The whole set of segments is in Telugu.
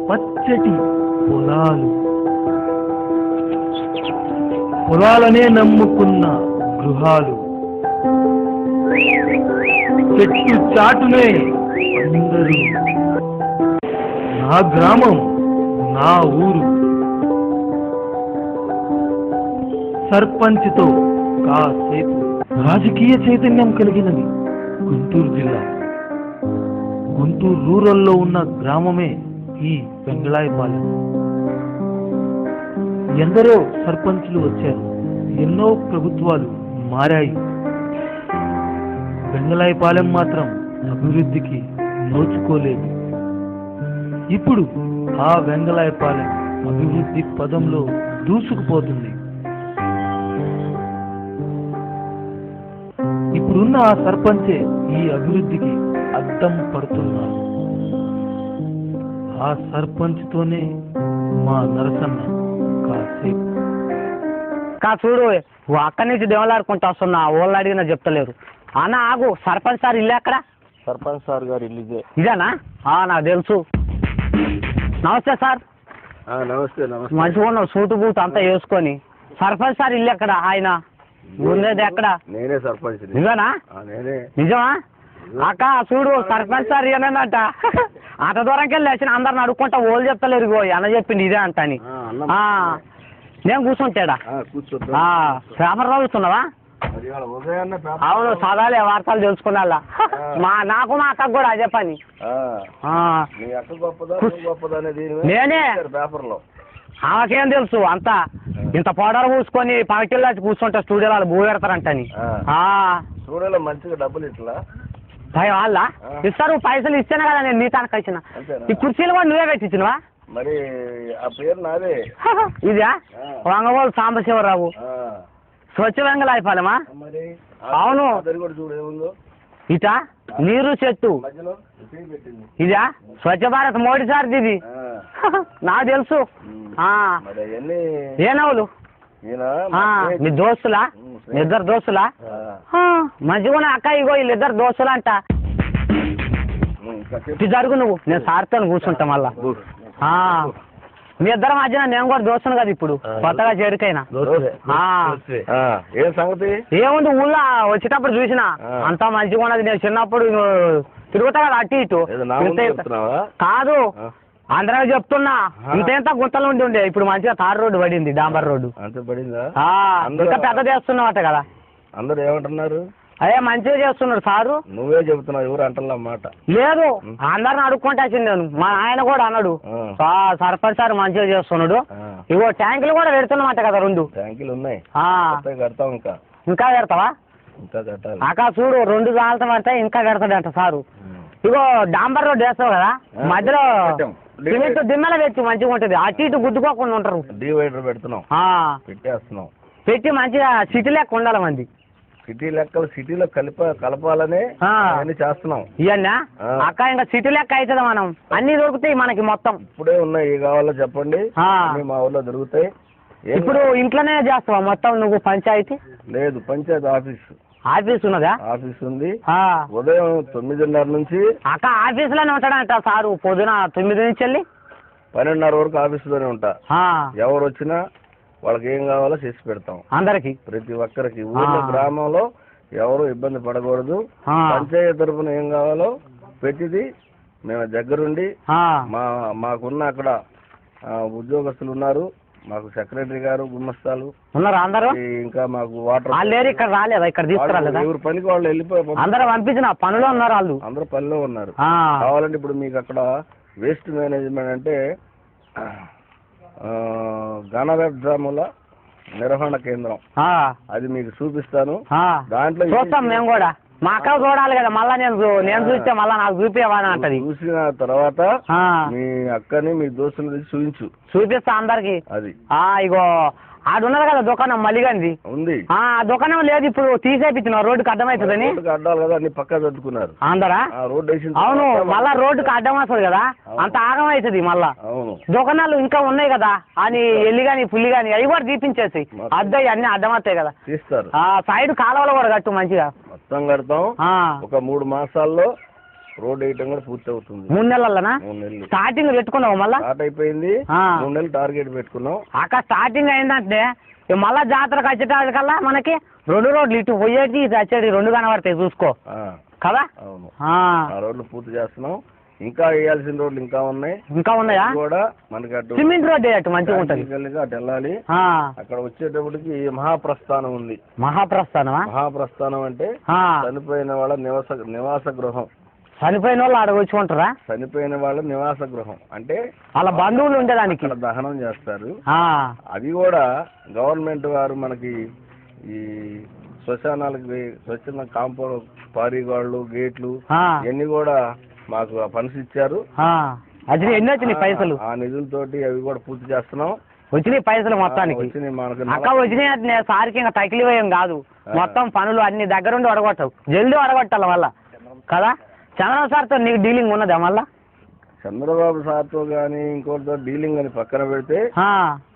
పచ్చటి పొలాలు, పొలాలనే నమ్ముకున్న గృహాలు, చెట్టు చాటునే అందరూ. నా గ్రామం, నా ఊరు. సర్పంచ్తో కాసేపు రాజకీయ చైతన్యం కలిగినది గుంటూరు జిల్లా. గుంటూరు రూరల్లో ఉన్న గ్రామమే ఈ వెంగళాయపాలెం. ఎందరో సర్పంచులు వచ్చారు, ఎన్నో ప్రభుత్వాలు మారాయి. వెంగళాయపాలెం మాత్రం అభివృద్ధికి నోచుకోలేదు. ఇప్పుడు ఆ వెంగళాయపాలెం అభివృద్ధి పదంలో దూసుకుపోతుంది. ఇప్పుడున్న ఆ సర్పంచే ఈ అభివృద్ధికి అడ్డం పడుతున్నారు. ఆ సర్పంచ్తోనే మా నరసన్న కాసేపు. చూడు, అక్కడి నుంచి దేవలాడుకుంటూ వస్తున్నా, ఓళ్ళు అడిగినా చెప్తలేరు. అన్న ఆగు, సర్పంచ్ సార్ ఇల్లు ఎక్కడ? సర్పంచ్ సార్ గారు ఇల్లు ఇదే. ఇదేనా? నాకు తెలుసు. నమస్తే సార్. నమస్తే. నమస్తే. మంచిగా ఉన్నావు, సూటు బూట్ అంతా వేసుకొని. సర్పంచ్ సార్ ఇల్లు ఎక్కడ? ఆయన ఉండేది ఎక్కడ? నేనే సర్పంచ్. నిజమా? నేనే. నిజమా? అక్క చూడు, సర్పంచ్ సార్ ఏనంట. అంత దూరంకి వెళ్ళి వచ్చిన అందరిని అడుక్కుంటా ఓళ్ళు చెప్తలేరు. ఇగో అన్న చెప్పింది ఇదే అంట అని. నేను కూర్చుంటాడా? పేపర్ చదువుతున్నావా? అవును, చదవాలి, వార్తలు తెలుసుకున్నా. నాకు మా అక్కకు కూడా అదే పని. నేనే పేపర్లో. ఆమెకేం తెలుసు అంతా. ఇంత పౌడర్ పూసుకొని పక్కకెళ్ళి వచ్చి కూర్చుంటా స్టూడియోలో వాళ్ళు భూ పెడతారంటని. స్టూడియోలో మంచిగా డబ్బులు ఇట్లా వాళ్ళ ఇస్తారు. పైసలు ఇచ్చాను కదా నేను నీ తనకు వచ్చిన. ఈ కుర్చీలు కూడా నువ్వే కట్టించినవా? మరి ఆ పేరు నాదే. ఇదా? వంగబోలు సాంబశివరావు, స్వచ్ఛ వెంగళాయపాలెమా? అవును. ఇటా నీరు చెట్టు ఇదా? స్వచ్ఛ భారత్ మోడీ సార్ది ఇది. నాకు తెలుసు. ఏ నవ్వులు? మీ దోస్తులా? ఇద్దరు దోస్తులా? మంచిగా అక్క. ఇగో వీళ్ళిద్దరు దోస్తులు అంట. జరుగు నువ్వు, నేను సార్తో కూర్చుంటా మళ్ళా. మీ ఇద్దరు మధ్యన నేను కూడా దోస్తును కదా ఇప్పుడు కొత్తగా చేరికైనా. ఏముంది, ఊళ్ళో వచ్చేటప్పుడు చూసిన అంతా మంచిగా ఉన్నది. నేను చిన్నప్పుడు తిరుగుతా కదా అటు ఇటు. కాదు, అందరూ చెప్తున్నా. ఇంత గుంతలు ఉండే ఇప్పుడు మంచిగా తార్ రోడ్డు పడింది, డాంబర్ రోడ్డు. ఇంకా పెద్ద చేస్తున్నావట కదా. అందరు ఏమంటున్నారు? అదే మంచిగా చేస్తున్నాడు సారు. నువ్వే చెబుతున్నావు, ఎవరు అంటలా మాట లేదు. అందరిని అడుక్కుంటా వచ్చింది నేను. మా ఆయన కూడా అన్నాడు, సర్పంచ్ సార్ మంచిగా చేస్తున్నాడు. ఇగో ట్యాంకులు కూడా పెడుతున్నమాట కదా, 2 ట్యాంకులు ఉన్నాయి. కడతాం. ఇంకా పెడతావా? ఇంకా కట్టాలి అక్క. చూడు, 2 కాలుతామంటే ఇంకా పెడతాడంట సారు. ఇగో డాంబర్ రోడ్డు వేస్తావు కదా, మధ్యలో సిమెంట్ దిమ్మల పెట్టి మంచిగా ఉంటుంది. అటు ఇటు గుద్దుకోకుండా ఉంటారు. డివైడర్ పెడుతున్నాం, పెట్టేస్తున్నాం. పెట్టి మంచిగా సిటీ లెక్క ఉండాలి. మంది సిటీ లెక్కలు సిటీలో కలపాలని అన్ని చేస్తున్నాం. ఇవన్నా అక్క, ఇంకా సిటీ లెక్క అవుతుంది. మనం అన్ని దొరుకుతాయి మనకి మొత్తం. ఇప్పుడే ఉన్నాయి, ఏ కావాలో చెప్పండి, మా ఊర్లో దొరుకుతాయి. ఇప్పుడు ఇంట్లోనే చేస్తావా మొత్తం నువ్వు? పంచాయతీ లేదు, పంచాయతీ ఆఫీస్ ఉన్నదా? ఆఫీస్ ఉంది. ఉదయం 9:30 నుంచి అక్క ఆఫీసులోనే ఉంటాడంట సారు. పొద్దున 9 నుంచి వెళ్ళి 12:30 వరకు ఆఫీసులోనే ఉంటా. ఎవరు వచ్చినా వాళ్ళకి ఏం కావాలో చేసి పెడతాం అందరికి, ప్రతి ఒక్కరికి. ఊళ్ళో గ్రామంలో ఎవరు ఇబ్బంది పడకూడదు. పంచాయతీ తరఫున ఏం కావాలో ప్రతిదీ మేము దగ్గరుండి, మాకున్న అక్కడ ఉద్యోగస్తులు ఉన్నారు, మాకు సెక్రటరీ గారు, గుమ్మస్తాలు ఉన్నారు అందరూ. ఇంకా మాకు వాటర్ ఇక్కడ రాలేదా? ఇక్కడ తీసుకురాలేదా? ఎవరు పనికి వాళ్ళు వెళ్ళిపోయి అందరూ పంపించిన పనిలో ఉన్నారు. వాళ్ళు అందరూ పనిలో ఉన్నారు. కావాలంటే ఇప్పుడు మీకు అక్కడ వేస్ట్ మేనేజ్మెంట్ అంటే ఘనవేబ్ డ్రాముల నిర్వహణ కేంద్రం, అది మీకు చూపిస్తాను. దాంట్లో చూస్తాం మేము కూడా. మా అక్క చూడాలి కదా, మళ్ళా నేను చూస్తే మళ్ళా నాకు చూపించవని అంటది. చూసిన తర్వాత మీ అక్కని మీ దోస్తుని చూపిస్తా అందరికి. అది ఇగో ఆడున్నది కదా దుకాణం మల్లిగంది ఉంది. ఆ దుకాణం లేదు, ఇప్పుడు తీసేపించిన రోడ్డుకి అడ్డమవుతుందని. అడ్డాలి కదా, అన్ని పక్క చదువుకున్నారు అందరా రోడ్డు. అవును, మళ్ళా రోడ్డుకి అడ్డం వస్తుంది కదా, అంత ఆగం అవుతుంది మళ్ళా. దుకాణాలు ఇంకా ఉన్నాయి కదా అని, ఎల్లి గాని పుల్లి గాని అవి కూడా తీపించేసి అద్దయి అన్ని అడ్డం వస్తాయి కదా, తీస్తారు. సైడ్ కాలువలో కూడా కట్టు మంచిగా. మొత్తం కడతాం. ఒక 3 మాసాల్లో రోడ్ వేయటం కూడా పూర్తి అవుతుంది. 3 నెలలనా? 3 నెలలు స్టార్టింగ్ పెట్టుకున్నావు మళ్ళా? స్టార్ట్ అయిపోయింది. 3 నెలలు టార్గెట్ పెట్టుకున్నాం. అక్కడ స్టార్టింగ్ అయిందంటే మళ్ళా జాతరకు వచ్చేటాకల్లా మనకి 2 రోడ్లు ఇటు పోయేటి ఇటు వచ్చేటి 2 కనబడతాయి చూసుకో కదా. అవును, ఆ రోడ్లు పూర్తి చేస్తున్నాం. ఇంకా వేయాల్సిన రోడ్లు ఇంకా ఉన్నాయి. ఇంకా ఉన్నాయా? కూడా మనకి అటు సిమెంట్ రోడ్ అటు మంచిగా ఉంటుంది. అటు వెళ్ళాలి. అక్కడ వచ్చేటప్పటికి మహాప్రస్థానం ఉంది. మహాప్రస్థానమా? మహాప్రస్థానం అంటే చనిపోయిన వాళ్ళ నివాస గృహం. చనిపోయిన వాళ్ళు ఆడ వచ్చి ఉంటారా? చనిపోయిన వాళ్ళ నివాస గృహం అంటే వాళ్ళ బంధువులు ఉండేదానికి దహనం చేస్తారు. అది కూడా గవర్నమెంట్ వారు మనకి ఈ శ్మశానాలకి స్వచ్ఛంద కాంపౌండ్ పారిగాళ్ళు గేట్లు ఇవన్నీ కూడా మాకు ఫండ్స్ ఇచ్చారు. అది ఎన్ని వచ్చినాయి పైసలు? ఆ నిధులతోటి అవి కూడా పూర్తి చేస్తున్నాం. వచ్చినాయి పైసలు మొత్తానికి? అక్క వచ్చినాయి అంటే సారికి ఇంకా తగిలివేయం కాదు, మొత్తం పనులు అన్ని దగ్గరుండి వడగొట్టవు, జల్దీ వడగొట్టాలి వల్ల కదా. చంద్రబాబు సార్తో నీకు డీలింగ్ ఉన్నదా మళ్ళా? చంద్రబాబు సార్తో కానీ ఇంకోటితో డీలింగ్ అని పక్కన పెడితే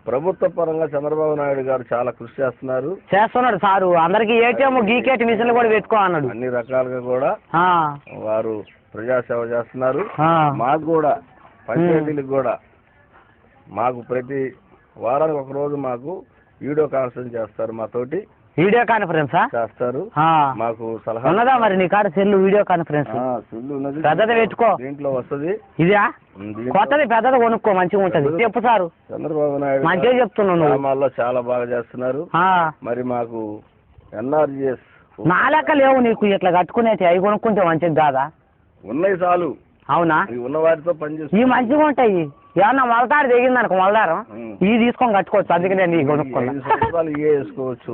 ప్రభుత్వ పరంగా చంద్రబాబు నాయుడు గారు చాలా కృషి చేస్తున్నాడు సారు. అందరికి ఏటీఎం గీకేటి మిషన్లు కూడా పెట్టుకో అన్నాడు. అన్ని రకాలుగా కూడా వారు ప్రజాసేవ చేస్తున్నారు. మాకు కూడా పంచాయతీలకు కూడా మాకు ప్రతి వారానికి ఒక రోజు మాకు వీడియో కాన్ఫరెన్స్ చేస్తారు. మాతోటి వీడియో కాన్ఫరెన్సా చేస్తారు. మాకు సలహా ఉన్నదా మరి నీ కాడ సెల్లు? వీడియో కాన్ఫరెన్స్ సెల్లు ఉన్నది, పెద్దది పెట్టుకో, దీంట్లో వస్తుంది. ఇదా కొత్తది పెద్దది కొనుక్కో, మంచిగా ఉంటది. చెప్పు సారు. చంద్రబాబు నాయుడు మంచిగా చెప్తున్నాను. గ్రామాల్లో చాలా బాగా చేస్తున్నారు. మరి మాకు ఎన్ఆర్జిఎస్ నా లెక్క లేవు నీకు ఇట్లా కట్టుకునేది, అవి కొనుక్కుంటే మంచిది కాదా? ఉన్నాయి చాలు. అవునా? ఉన్న వాటితో పనిచేసి ఇవి మంచిగా ఉంటాయి. ఏమన్నా మొలతాడు దిగింది అనుకో మొలదారం, ఇవి తీసుకొని కట్టుకోవచ్చు. అందుకనే నీ కొనుక్కోవాలి. ఇవే వేసుకోవచ్చు,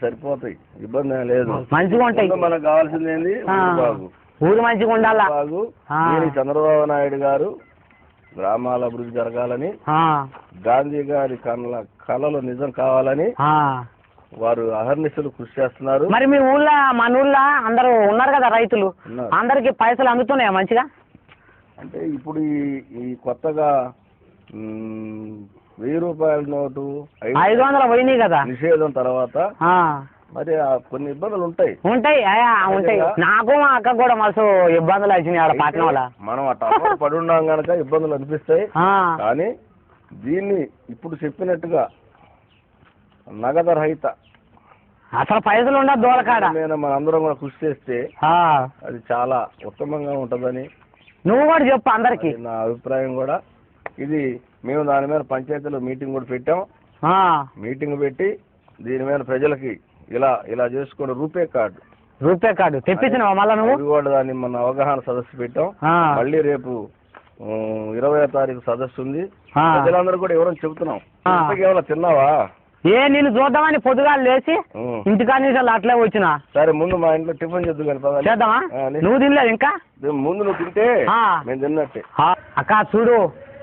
సరిపోతాయి, ఇబ్బంది లేదు, మంచిగా ఉంటాయి. మనకు కావాల్సింది ఏంది? ఊరు మంచిగా ఉండాలా. చంద్రబాబు నాయుడు గారు గ్రామాల అభివృద్ధి జరగాలని, గాంధీ గారి కళలు నిజం కావాలని వారు అహర్నిశలు కృషి చేస్తున్నారు. మరి మీ ఊళ్ళో మన ఊళ్ళో అందరూ ఉన్నారు కదా రైతులు, అందరికి పైసలు అందుతున్నాయా మంచిగా? అంటే ఇప్పుడు ఈ కొత్తగా 1000 రూపాయల నోటు 500 పోయినాయి కదా నిషేధం తర్వాత, మరి కొన్ని ఇబ్బందులు ఉంటాయి. నాకు మా అక్క కూడా మస్తు ఇబ్బందులు వచ్చినాయి ఆడ పట్టణం వల్ల. మనం అట్లా పడి ఉన్నాం కనుక ఇబ్బందులు అనిపిస్తాయి. కానీ దీన్ని ఇప్పుడు చెప్పినట్టుగా నగదు రహిత, అసలు పైసలు ఉండదు దోలకాడ మనందరం కూడా కృషి చేస్తే అది చాలా ఉత్తమంగా ఉంటుందని నువ్వు కూడా చెప్పు అందరికి. నా అభిప్రాయం కూడా ఇది. మేము దాని మీద పంచాయతీలో మీటింగ్ కూడా పెట్టాం. మీటింగ్ పెట్టి దీని మీద ప్రజలకి ఇలా చేసుకోండి. రూపే కార్డు తెప్పించినావా మళ్ళా నువ్వు? కూడా దాన్ని మన అవగాహన సదస్సు పెట్టాం. మళ్ళీ రేపు 20వ తారీఖు సదస్సు ఉంది. ప్రజలందరూ కూడా ఎవరైనా చెబుతున్నాం. కేవలం తిన్నావా? నిన్ను చూద్దామని పొద్దుగా లేచి ఇంటికా నుంచి అట్లే వచ్చినా. సరే ముందు మా ఇంట్లో టిఫిన్ చేద్దామా? నువ్వు తినలేదు ఇంకా? ముందు నువ్వు తింటే నేను తిన్నట్టే. అక్క చూడు,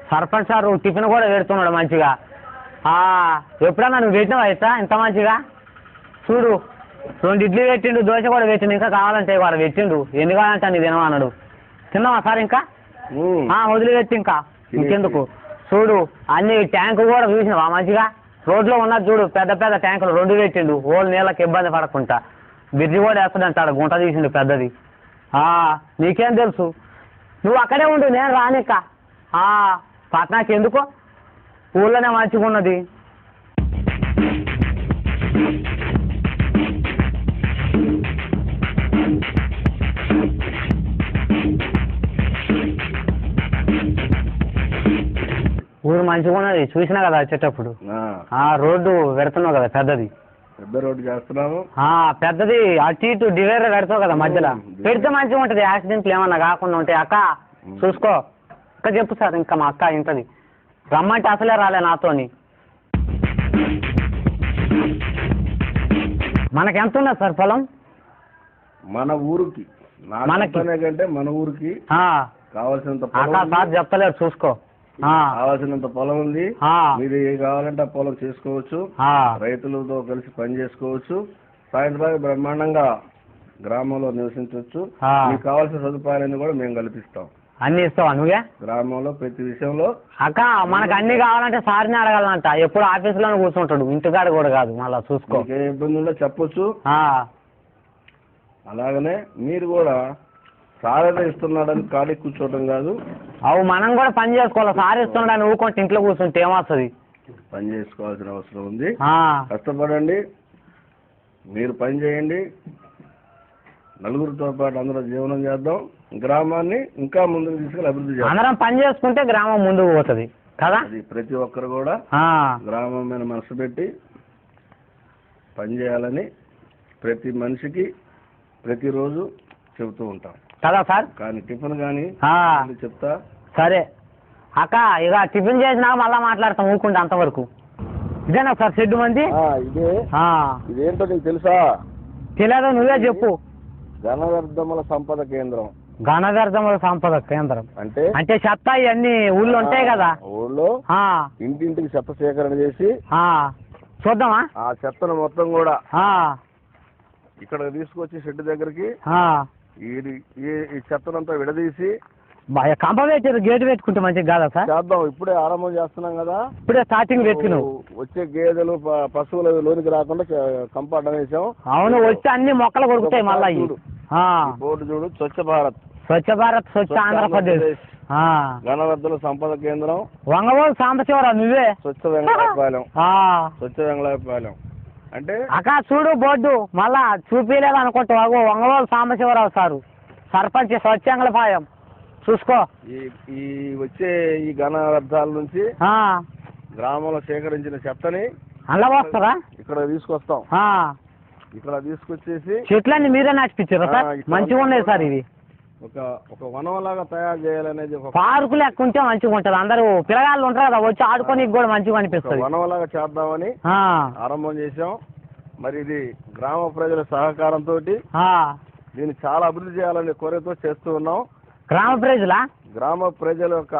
సర్పంచ్ సార్ టిఫిన్ కూడా పెడుతున్నాడు మంచిగా. ఎప్పుడన్నా నువ్వు పెట్టినావా అయితే ఇంత మంచిగా? చూడు, 2 ఇడ్లీ పెట్టిండు, దోశ కూడా పెట్టిండు, ఇంకా కావాలంటే వాడు పెట్టిండు. ఎన్ని కావాలంటే అన్ని తినవా అన్నాడు. తిన్నావా సార్? ఇంకా వదిలిపెట్టి ఇంకా ఇంకెందుకు. చూడు అన్ని ట్యాంకు కూడా చూసినావా మంచిగా? రోడ్లో ఉన్నది చూడు, పెద్ద పెద్ద ట్యాంకులు 2 పెట్టిండు. ఓళ్ళు నీళ్ళకి ఇబ్బంది పడకుండా. బ్రిడ్జి కూడా వేస్తాడంటాడు, గుంట తీసిండు పెద్దది. నీకేం తెలుసు? నువ్వు అక్కడే ఉండు, నేను రానిక్క. పట్నాకి ఎందుకు? ఊళ్ళోనే మంచిగా ఉన్నది. ఊరు మంచిగా ఉన్నది, చూసినా కదా వచ్చేటప్పుడు. రోడ్డు పెడుతున్నావు కదా పెద్దది, పెద్ద రోడ్డు చేస్తున్నాము. పెద్దది అటు ఇటు డివైడర్ పెడతావు కదా మధ్యలో, పెడితే మంచిగా ఉంటది. యాక్సిడెంట్లు ఏమన్నా కాకుండా ఉంటాయి. అక్క చూసుకో. అక్క చెప్పు సార్. ఇంకా మా అక్క ఇంటది, రమ్మంటే అసలే రాలే నాతోని. మనకి ఎంత ఉన్నది సార్ పొలం? మన ఊరికి కంటే మన ఊరికి కావాల్సినంత సార్ చెప్తలేరు, చూసుకో. కావాల్సినంత పొలం ఉంది. మీరు ఏ కావాలంటే ఆ పొలం చేసుకోవచ్చు. రైతులతో కలిసి పని చేసుకోవచ్చు. సాయంత్రం బ్రహ్మాండంగా గ్రామంలో నివసించవచ్చు. మీకు కావాల్సిన సదుపాయాలన్నీ కూడా మేము కల్పిస్తాం. అన్ని ఇస్తావా నువ్వే? గ్రామంలో ప్రతి విషయంలో. అక్క మనకు అన్ని కావాలంటే సార్ని అడగాలంట. ఎప్పుడు ఆఫీసులోనే కూర్చుంటాడు, ఇంటికాడ కూడా కాదు. మళ్ళా చూసుకో, ఏ ఇబ్బంది ఉందో చెప్పొచ్చు. అలాగనే మీరు కూడా సారత ఇస్తున్నాడని ఖాళీ కూర్చోవటం కాదు. అవు మనం కూడా పని చేసుకోవాలి. సార్ ఇస్తున్నాడని ఊరుకుంటే ఇంట్లో కూర్చుంటే ఏమొస్తుంది? పని చేసుకోవాల్సిన అవసరం ఉంది. కష్టపడండి, మీరు పని చేయండి, నలుగురితో పాటు అందరూ జీవనం చేద్దాం, గ్రామాన్ని ఇంకా ముందుకు తీసుకెళ్ళి అభివృద్ధి చేద్దాం. అందరం పని చేసుకుంటే గ్రామం ముందుకు పోతుంది కదా. అది ప్రతి ఒక్కరు కూడా గ్రామం మీద మనసు పెట్టి పని చేయాలని ప్రతి మనిషికి ప్రతిరోజు చెబుతూ ఉంటాం కదా సార్. కానీ టిఫిన్ కానీ చెప్తా. సరే అక్క, ఇక టిఫిన్ చేసినాక మళ్ళా మాట్లాడతాం ఊరుకుంటే అంతవరకు. ఇదేనా సార్ షెడ్ మంది? ఇదేంటో నీకు తెలుసా? తెలియదు, నువ్వే చెప్పు. ఘనవ్యర్థముల సంపద కేంద్రం. ఘనవ్యర్థముల సంపద కేంద్రం అంటే చెత్త ఇవన్నీ ఊళ్ళో ఉంటాయి కదా. ఊళ్ళో ఇంటింటికి చెత్త సేకరణ చేసి చూద్దామా ఆ చెత్తను మొత్తం కూడా ఇక్కడ తీసుకొచ్చి షెడ్ దగ్గరికి ఈ చెత్తనంతా విడదీసి కంప పెట్టారు. గేట్ పెట్టుకుంటే మంచిగా కాదా సార్? చేద్దాం, ఇప్పుడే ఆరంభం చేస్తున్నాం కదా. ఇప్పుడే స్టార్టింగ్ పెట్టుకున్నావు. వచ్చే గేదెలు పశువులు లోనికి రాకుండా కంప అడ్డం వేసాం. అవును, వచ్చి అన్ని మొక్కలు కొడుకుతాయి మళ్ళా. బోర్డు చూడు, స్వచ్ఛ భారత్. స్వచ్ఛ భారత్, స్వచ్ఛ ఆంధ్రప్రదేశ్. ఘనవర్ధుల సంపద కేంద్రం. వంగబోలు సాంబశివరావు నువ్వే. స్వచ్ఛ వెంగళపాలెం. స్వచ్ఛ వెంగళపాలెం అంటే అక్క చూడు బోర్డు, మళ్ళా చూపించలేదు అనుకుంటా. వంగబోలు సాంబశివరావు సారు, సర్పంచ్, స్వచ్ఛ వెంగళపాలెం. చూసుకో. ఈ వచ్చే ఈ ఘన వ్యర్థాల నుంచి గ్రామంలో సేకరించిన చెత్తని అలా వస్తారా? ఇక్కడ తీసుకొస్తాం. ఇక్కడ తీసుకొచ్చేసి చెట్లన్నీ మీరే నాటిపించారా సార్? మంచిగా ఉన్నాయి సార్. ఇది ఒక వనం లాగా తయారు చేయాలనేది. పార్కు లెక్క ఉంటే మంచిగా ఉంటుంది. అందరూ పిల్లగాళ్ళు ఉంటారు కదా, వచ్చి ఆడుకోనికి కూడా మంచిగా అనిపిస్తుంది. వనం లాగా చేద్దామని ఆరంభం చేసాం. మరి ఇది గ్రామ ప్రజల సహకారంతో దీన్ని చాలా అభివృద్ధి చేయాలనే కోరికతో చేస్తూ ఉన్నాం. గ్రామ ప్రజలా? గ్రామ ప్రజల యొక్క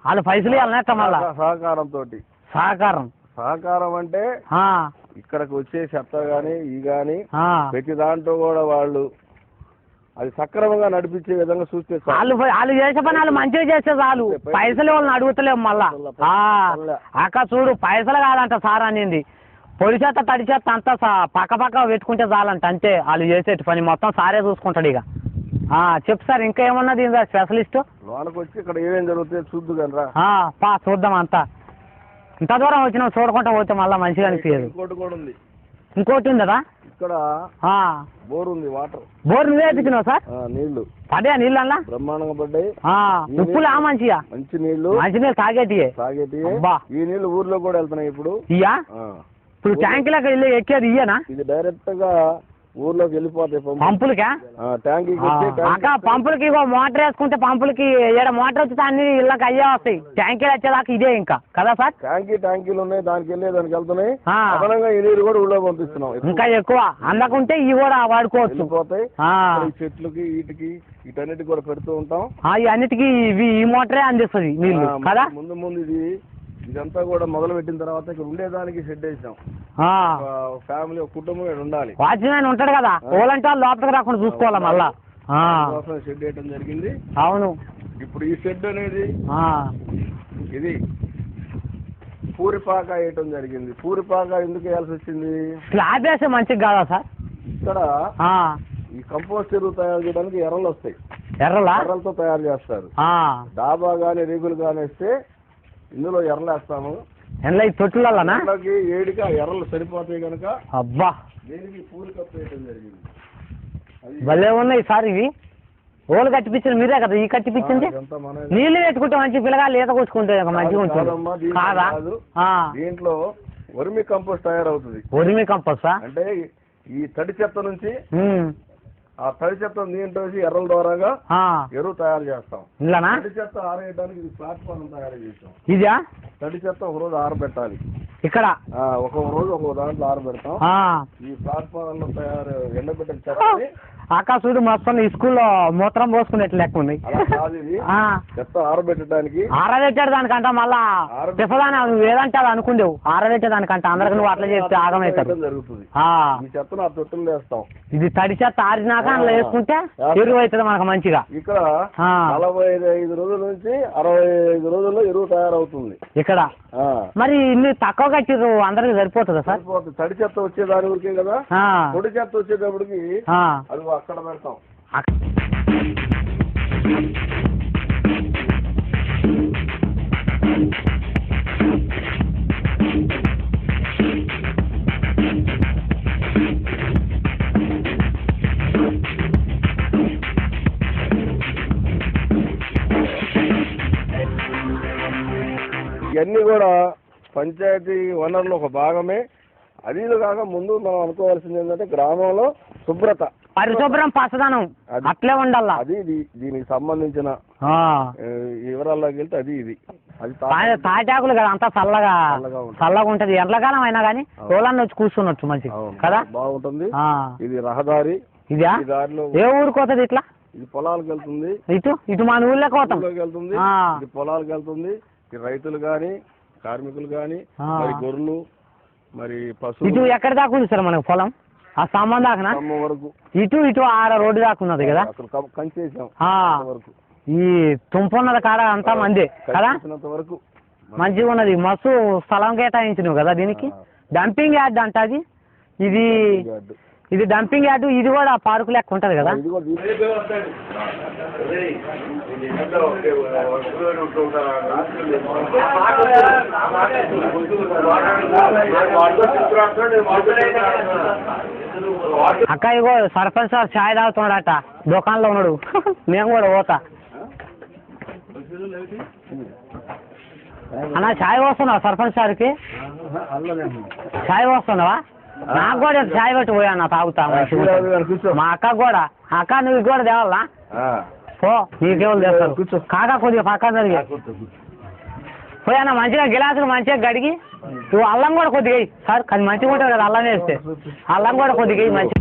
వాళ్ళు పైసలు ఇవ్వాలనే మళ్ళా సహకారంతో. సహకారం అంటే ఇక్కడికి వచ్చే చెత్త గాని ఈ గాని ప్రతి దాంట్లో కూడా వాళ్ళు అది సక్రమంగా నడిపించే విధంగా చూస్తే వాళ్ళు చేసే పని వాళ్ళు మంచిగా చేస్తే చాలు. పైసలు వాళ్ళని అడుగుతలేము మళ్ళా. అక్క చూడు, పైసలు కాదంట సార్ అనింది. పొడి చేత తడి చేత అంతా పక్క పక్క పెట్టుకుంటే చాలంట, అంతే. వాళ్ళు చేసేటి పని మొత్తం సారే చూసుకుంటాడు. ఇక చెప్పు సార్, ఇంకా ఏమన్నా దీని స్పెషలిస్ట్? లోనకి వచ్చి ఇక్కడ ఏమేం జరుగుతుంది చూద్దు కదా. చూద్దాం అంతా. ఇంత దూరం వచ్చినా చూడకుండా పోతే మళ్ళీ మంచిగా అనిపించదు. ఇంకోటి కూడా ఉంది. ఇంకోటి ఉందా ఇక్కడ? బోర్ ఉంది, వాటర్. బోర్ నువ్వే ఎత్తుకున్నావు సార్? నీళ్లు పడ్డా? నీళ్ళు అలా బ్రహ్మాండంగా పడ్డాయి. ఉప్పులా మంచిగా? మంచి నీళ్లు తాగేటి. ఈ నీళ్లు ఊర్లో కూడా వెళ్తున్నాయి ఇప్పుడు. ఇయ్యా? ఇప్పుడు ట్యాంకులకు వెళ్ళి ఎక్కేది ఇయ్యనా? ఇది డైరెక్ట్ గా ఊర్లోకి వెళ్ళిపోతాయి. పంపులకా? పంపులకి మోటార్ వేసుకుంటే పంపులకి మోటార్ వచ్చి అన్ని ఇళ్ళకి అయ్యే వస్తాయి. ట్యాంకీలు వచ్చేదాకా ఇదే ఇంకా కదా సార్? ట్యాంకీలు ఉన్నాయి, దానికి వెళ్ళేదానికి వెళ్తున్నాయి. అదనంగా ఈ నీరు కూడా ఊళ్ళో పంపిస్తున్నాం. ఇంకా ఎక్కువ అందకుంటే ఇవి కూడా వాడుకోవచ్చు. పోతాయి చెట్లకి, వీటికి, వీటన్నిటికి కూడా పెడుతూ ఉంటాం. అన్నిటికీ ఈ మోటారే అందిస్తుంది నీళ్ళు కదా. ముందు ఇదంతా కూడా మొదలు పెట్టిన తర్వాత ఇక్కడ ఉండేదానికి షెడ్ వేసాం. ఫ్యామిలీ, ఒక కుటుంబం ఇక్కడ ఉండాలి. వాచ్మెన్ ఉంటాడు కదా, ఓలంటే వాళ్ళు లోపలికి రాకుండా చూసుకోవాలా మళ్ళా. షెడ్ వేయటం జరిగింది. అవును. ఇప్పుడు ఈ షెడ్ అనేది ఇది పూరిపాక వేయటం జరిగింది. పూరిపాక ఎందుకు వేయాల్సి వచ్చింది? స్లాబ్ వేస్తే మంచిది కాదా సార్? ఇక్కడ ఈ కంపోస్ట్ ఎరువు తయారు చేయడానికి ఎర్రలు వస్తాయి. ఎర్రలతో తయారు చేస్తారు. డాబా గానీ రేగులు గానీ వేస్తే ఇందులో ఎర్రలు వేస్తాము. తొట్టులనా? ఏడికి ఎర్రలు సరిపోతాయి కనుక అబ్బా దీనికి పూరి కప్పు వేయటం జరిగింది. భలే ఉన్నాయి సార్ ఇవి. ఓళ్ళు కట్టిపించింది మీరే కదా? ఈ కట్టిపించింది నీళ్ళు పెట్టుకుంటే మంచి పిల్లగాళ్ళు ఈత కూర్చుకుంటే మంచిగా ఉంటుంది కాదా? దీంట్లో వర్మి కంపోస్ట్ తయారవుతుంది. వర్మి కంపోస్టా అంటే ఈ తడి చెత్త నుంచి ఆ తడి చెత్త దీంట్లో ఎర్రల ద్వారాగా ఎరువు తయారు చేస్తాం. తడి చెత్త ఆరేయడానికి ఇది ప్లాట్ఫామ్ తయారు చేస్తాం. ఇదా? తడి చెత్త ఒక రోజు ఆరబెట్టాలి ఇక్కడ. ఒక్కొక్క రోజు ఒక్కొక్క దాంట్లో ఆరబెడతాం. ఈ ప్లాట్ఫామ్ లో తయారు ఎండబెట్టిన చెత్త ఆకాశుడు మొత్తం ఈ స్కూల్లో మూత్రం పోసుకునేట్లు లెక్క ఉంది. చెత్త ఆరబెట్టడానికి ఆరబెట్టాడు దానికంట మళ్ళా చెప్పదాని నువ్వు ఏదంటే అది అనుకుండేవు. ఆరబెట్టేదానికంట అందరికి నువ్వు అట్లా చేస్తే ఆగమవుతాడు. జరుగుతుంది. ఈ చెత్తను ఆ తొట్టులు వేస్తాం. ఇది తడి చెత్త ఆరినాక అందులో వేసుకుంటే ఎరువు అవుతుంది మనకు మంచిగా. ఇక్కడ 45 రోజుల నుంచి 65 రోజుల్లో ఎరువు తయారవుతుంది ఇక్కడ. మరి ఇన్ని తక్కువ కట్టిరు అందరికి సరిపోతుందా సార్? తడి చెత్త వచ్చేదాని ఊరికే కదా. పొడి చెత్త వచ్చేటప్పటికి అది అక్కడ పెడతాం. ఇవన్నీ కూడా పంచాయతీ వనరులు ఒక భాగమే. అదిలో కాక ముందు మనం అనుకోవాల్సింది ఏంటంటే గ్రామంలో శుభ్రత, పరిశుభ్రం, పచ్చదనం అట్లే ఉండాలా. అది దీనికి సంబంధించిన వివరాల్లోకి వెళ్తే ఇది తాటాకులు కదా అంతా చల్లగా ఉంటది. ఎండాకాలం అయినా కానీ రోలన్న వచ్చి కూర్చున్నట్టు మంచి కదా, బాగుంటుంది. ఇది రహదారి. ఇదా దారిలో ఏ ఊరికి పోతుంది? ఇట్లా ఇది పొలాలకు వెళ్తుంది, ఇటు మన ఊళ్ళోకి పోతాం. వెళ్తుంది, ఇది పొలాలకు వెళ్తుంది. రైతులు గాని కార్మికులు గాని మరి గొర్రెలు మరి పశువులు. ఇటు ఎక్కడి దాకా ఉంది సార్ మనకు పొలం? ఆ స్తంభం దాకా వరకు ఇటు ఆడ రోడ్డు దాకా ఉన్నది కదా. కంచేసాం వరకు. ఈ తుంపున్నది కాడ అంతా మంది కదా, వరకు మంచిగా ఉన్నది. మస్తు స్థలం కేటాయించినావు కదా దీనికి. డంపింగ్ యార్డ్ అంట అది. ఇది డంపింగ్ యార్డు. ఇది కూడా పార్కు లెక్క ఉంటది కదా. అక్క ఇగో సర్పంచ్ సార్ ఛాయ్ తాగుతున్నాడట, దుకాణంలో ఉన్నాడు. మేము కూడా పోతా. అన్న ఛాయ్ పోస్తున్నావా సర్పంచ్ సార్కి? ఛాయ్ పోస్తున్నావా? నాకు కూడా ఛాయ్ పెట్టి పోయా అన్న, తాగుతా. మా అక్క కూడా. అక్క నువ్వు కూడా తేవాలా? పో, నీకేవాళ్ళు తెస్తారు. కాకా కొద్దిగా పక్కన జరిగి పోయాన్న మంచిగా గిలాసులు మంచిగా గడిగి. నువ్వు అల్లం కూడా కొద్దిగా సార్, అది మంచిగా ఉంటుంది కదా అల్లం వేస్తే. అల్లం కూడా కొద్దిగా మంచి.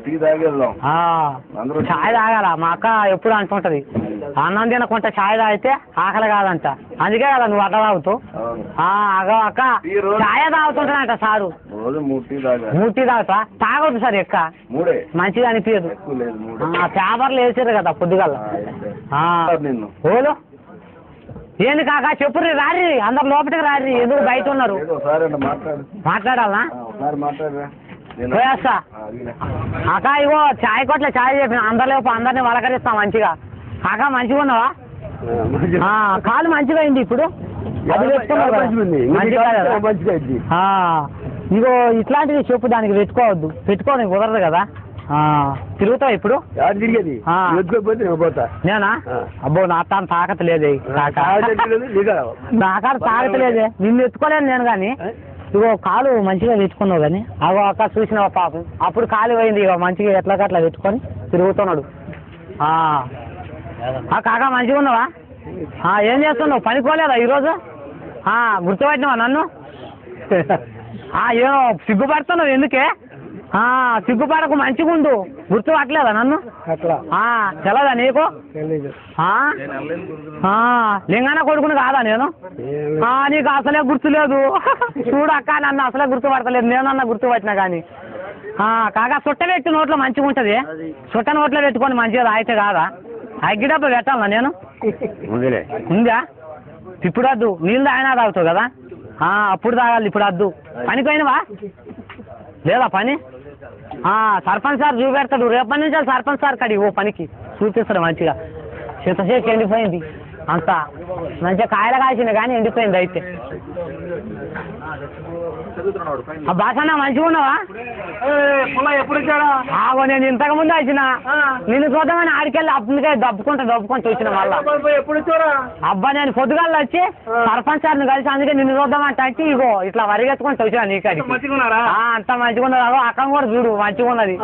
టీ తాగేద్దాం, ఛాయ్ తాగాల. మా అక్క ఎప్పుడు అంటుంటది, అన్నం తినకుంటే ఛాయ్ తాగితే ఆకలి కాదంట. అందుకే కదా నువ్వు అట్లా తాగుతావు. అక్క ఛాయ్ తాగుతుంటానంట సారు. 3 టీ తాగుతా. తాగొద్దు సార్ ఎక్క, మంచిగా అనిపించదు. పేపర్లు వేసారు కదా పొద్దుగల. ఓలు ఏంది కాక చెప్పు రారి, అందరు లోపలికి రారి, ఎదురు బయట ఉన్నారు. మాట్లాడాలా? పోయేస్తా అక్క. ఇగో ఛాయ్ కొట్ల ఛాయ్ చెప్పిన అందరిని వలకరిస్తాం మంచిగా. కాక మంచిగా ఉన్నావా? కాలు మంచిగా అయింది ఇప్పుడు. అది ఇగో ఇట్లాంటివి చెప్పు, దానికి పెట్టుకోవడానికి కుదరదు కదా. తిరుగుతావు ఇప్పుడు? నేనా? అబ్బో నా తాకత లేదే నాకాడ తాకత లేదే. నిన్ను ఎత్తుకోలేను నేను కానీ. ఇగో కాలు మంచిగా పెట్టుకున్నావు కానీ అగో అక్క చూసినావా పాపం, అప్పుడు కాలు పోయింది. ఇక మంచిగా ఎట్లా పెట్టుకొని తిరుగుతున్నాడు. కాకా మంచిగా ఉన్నావా? ఏం చేస్తున్నావు? పనికోలేదా ఈరోజు? గుర్తుపట్టినావా నన్ను? ఏమో సిగ్గుపడుతున్నావు ఎందుకే? సిగ్గుపడకు, మంచిగా ఉండు. గుర్తుపట్టలేదా నన్ను? తెలదా నీకు? లింగాన కొడుకుని కాదా నేను? నీకు అసలే గుర్తులేదు. చూడు అక్క, నన్ను అసలే గుర్తుపడతలేదు. నేనన్నా గుర్తుపట్టినా కానీ. కాగా చుట్ట పెట్టి నోట్లో మంచిగా ఉంటుంది. చుట్ట నోట్లో పెట్టుకొని మంచిగా తాగితే కాదా? అగ్గి డబ్బా పెట్టాలా నేను? ఉందా? ఇప్పుడు వద్దు, నీళ్ళు తాగినా తాగుతావు కదా. అప్పుడు తాగాలి, ఇప్పుడు వద్దు. పనిపోయినవా లేదా పని? సర్పంచ్ సార్ చూపెడతాడు. రేపటి నుంచి సర్పంచ్ సార్ కడి ఓ పనికి చూపిస్తాడు మంచిగా. చింతసేపు ఎండిపోయింది అంతా, మంచిగా కాయలు కాల్చింది కానీ ఎండిపోయింది. అయితే బాసన్న మంచిగా ఉన్నావా? ఎప్పుడు వచ్చాడా? నేను ఇంతకు ముందు వచ్చిన, నిన్ను చూద్దామని ఆడికెళ్ళి అప్పటికే దప్పుకుంటూ వచ్చిన మళ్ళా. ఎప్పుడు వచ్చారా? అబ్బా నేను పొద్దుగాల వచ్చి సర్పంచ్ సార్ని కలిసి అందుకే నిన్ను చూద్దామంటే అంటే ఇగో ఇట్లా వరిగెత్తుకుంటూ వచ్చినా నీకడి. అంత మంచిగా ఉన్నది. అక్క కూడా చూడు మంచిగా ఉన్నది.